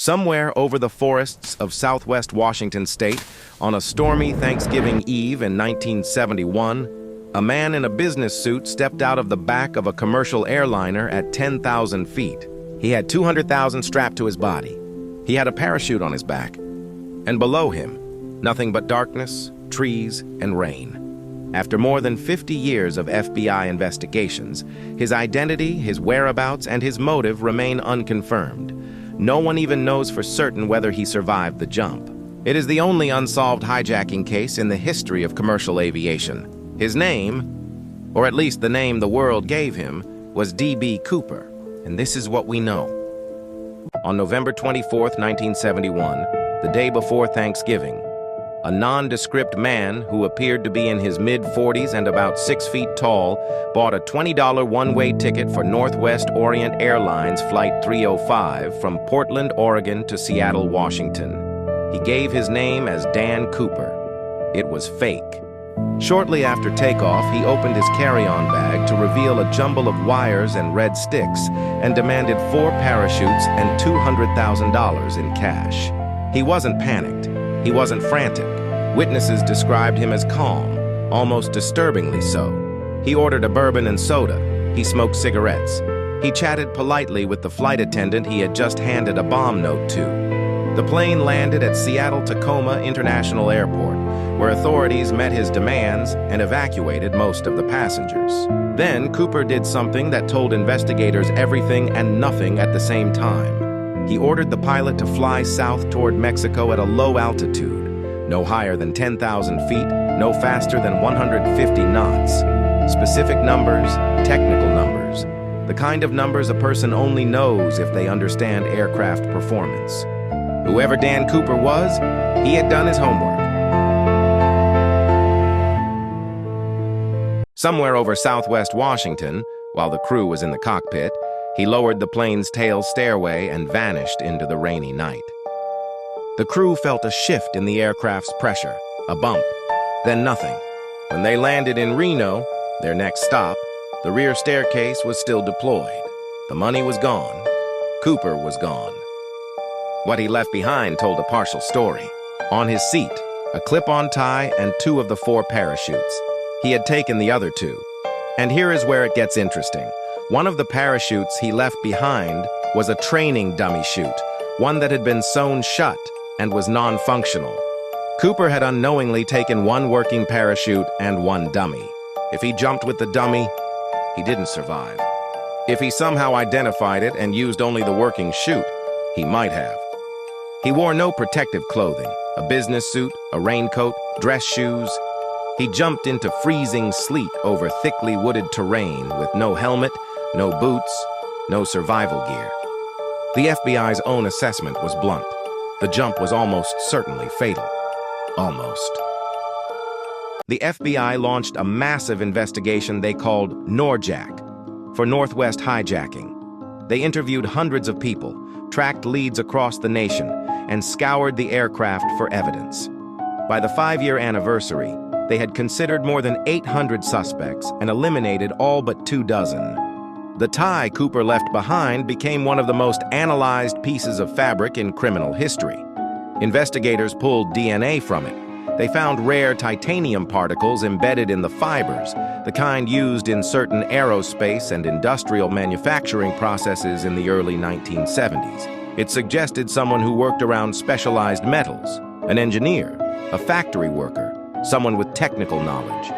Somewhere over the forests of southwest Washington state, on a stormy Thanksgiving Eve in 1971, a man in a business suit stepped out of the back of a commercial airliner at 10,000 feet. He had $200,000 strapped to his body. He had a parachute on his back. And below him, nothing but darkness, trees, and rain. After more than 50 years of FBI investigations, his identity, his whereabouts, and his motive remain unconfirmed. No one even knows for certain whether he survived the jump. It is the only unsolved hijacking case in the history of commercial aviation. His name, or at least the name the world gave him, was D.B. Cooper, and this is what we know. On November 24, 1971, the day before Thanksgiving, a nondescript man who appeared to be in his mid-40s and about 6 feet tall bought a $20 one-way ticket for Northwest Orient Airlines Flight 305 from Portland, Oregon to Seattle, Washington. He gave his name as Dan Cooper. It was fake. Shortly after takeoff, he opened his carry-on bag to reveal a jumble of wires and red sticks and demanded 4 parachutes and $200,000 in cash. He wasn't panicked. He wasn't frantic. Witnesses described him as calm, almost disturbingly so. He ordered a bourbon and soda. He smoked cigarettes. He chatted politely with the flight attendant he had just handed a bomb note to. The plane landed at Seattle-Tacoma International Airport, where authorities met his demands and evacuated most of the passengers. Then Cooper did something that told investigators everything and nothing at the same time. He ordered the pilot to fly south toward Mexico at a low altitude, no higher than 10,000 feet, no faster than 150 knots. Specific numbers, technical numbers, the kind of numbers a person only knows if they understand aircraft performance. Whoever Dan Cooper was, he had done his homework. Somewhere over southwest Washington, while the crew was in the cockpit, he lowered the plane's tail stairway and vanished into the rainy night. The crew felt a shift in the aircraft's pressure, a bump, then nothing. When they landed in Reno, their next stop, the rear staircase was still deployed. The money was gone. Cooper was gone. What he left behind told a partial story. On his seat, a clip-on tie and 2 of the 4 parachutes. He had taken the other 2. And here is where it gets interesting. One of the parachutes he left behind was a training dummy chute, one that had been sewn shut and was non-functional. Cooper had unknowingly taken 1 working parachute and 1 dummy. If he jumped with the dummy, he didn't survive. If he somehow identified it and used only the working chute, he might have. He wore no protective clothing, a business suit, a raincoat, dress shoes. He jumped into freezing sleet over thickly wooded terrain with no helmet, no boots, no survival gear. The FBI's own assessment was blunt. The jump was almost certainly fatal. Almost. The FBI launched a massive investigation they called NORJAC, for Northwest Hijacking. They interviewed hundreds of people, tracked leads across the nation, and scoured the aircraft for evidence. By the 5-year anniversary, they had considered more than 800 suspects and eliminated all but 2 dozen. The tie Cooper left behind became one of the most analyzed pieces of fabric in criminal history. Investigators pulled DNA from it. They found rare titanium particles embedded in the fibers, the kind used in certain aerospace and industrial manufacturing processes in the early 1970s. It suggested someone who worked around specialized metals, an engineer, a factory worker, someone with technical knowledge.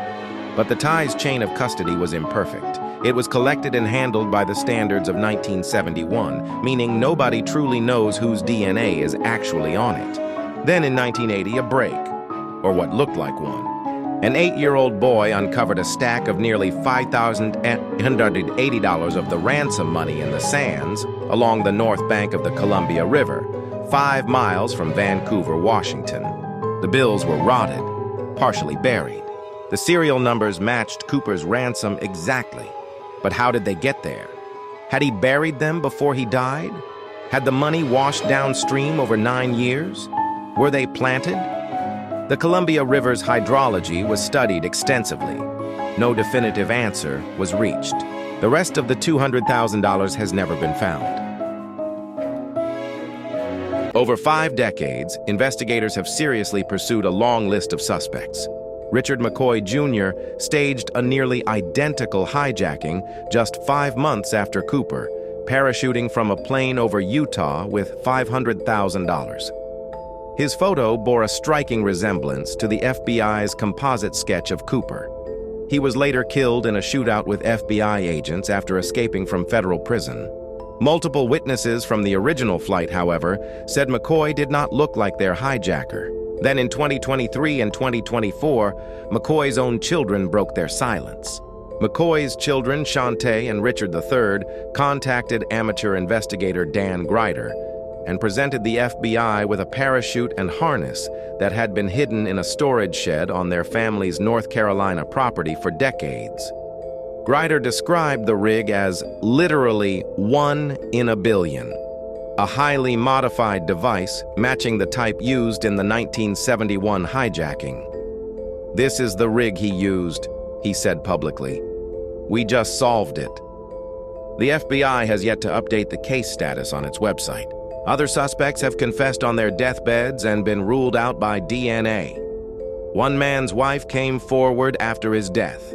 But the tie's chain of custody was imperfect. It was collected and handled by the standards of 1971, meaning nobody truly knows whose DNA is actually on it. Then in 1980, a break, or what looked like one. An 8-year-old boy uncovered a stack of nearly $5,880 of the ransom money in the sands along the north bank of the Columbia River, 5 miles from Vancouver, Washington. The bills were rotted, partially buried. The serial numbers matched Cooper's ransom exactly. But how did they get there? Had he buried them before he died? Had the money washed downstream over 9 years? Were they planted? The Columbia River's hydrology was studied extensively. No definitive answer was reached. The rest of the $200,000 has never been found. Over 5 decades, investigators have seriously pursued a long list of suspects. Richard McCoy Jr. staged a nearly identical hijacking just 5 months after Cooper, parachuting from a plane over Utah with $500,000. His photo bore a striking resemblance to the FBI's composite sketch of Cooper. He was later killed in a shootout with FBI agents after escaping from federal prison. Multiple witnesses from the original flight, however, said McCoy did not look like their hijacker. Then in 2023 and 2024, McCoy's own children broke their silence. McCoy's children, Shantae and Richard III, contacted amateur investigator Dan Grider and presented the FBI with a parachute and harness that had been hidden in a storage shed on their family's North Carolina property for decades. Grider described the rig as literally 1 in a billion, a highly modified device matching the type used in the 1971 hijacking. "This is the rig he used," he said publicly. "We just solved it." The FBI has yet to update the case status on its website. Other suspects have confessed on their deathbeds and been ruled out by DNA. One man's wife came forward after his death.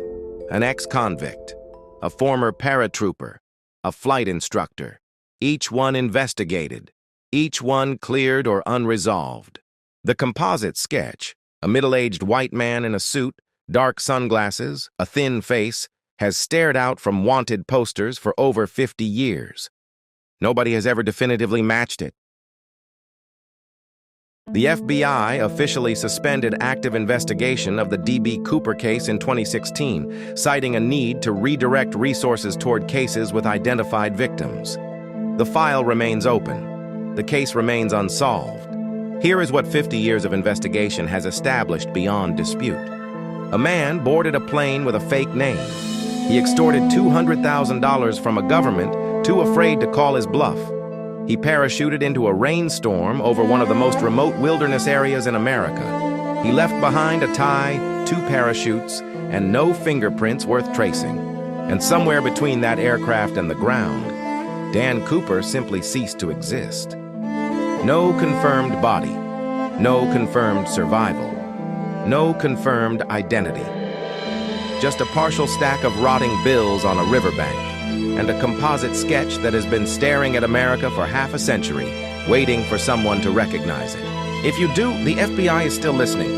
An ex-convict, a former paratrooper, a flight instructor. Each one investigated. Each one cleared or unresolved. The composite sketch, a middle-aged white man in a suit, dark sunglasses, a thin face, has stared out from wanted posters for over 50 years. Nobody has ever definitively matched it. The FBI officially suspended active investigation of the D.B. Cooper case in 2016, citing a need to redirect resources toward cases with identified victims. The file remains open. The case remains unsolved. Here is what 50 years of investigation has established beyond dispute. A man boarded a plane with a fake name. He extorted $200,000 from a government too afraid to call his bluff. He parachuted into a rainstorm over one of the most remote wilderness areas in America. He left behind a tie, 2 parachutes, and no fingerprints worth tracing. And somewhere between that aircraft and the ground, Dan Cooper simply ceased to exist. No confirmed body, no confirmed survival, no confirmed identity. Just a partial stack of rotting bills on a riverbank, and a composite sketch that has been staring at America for half a century, waiting for someone to recognize it. If you do, the FBI is still listening.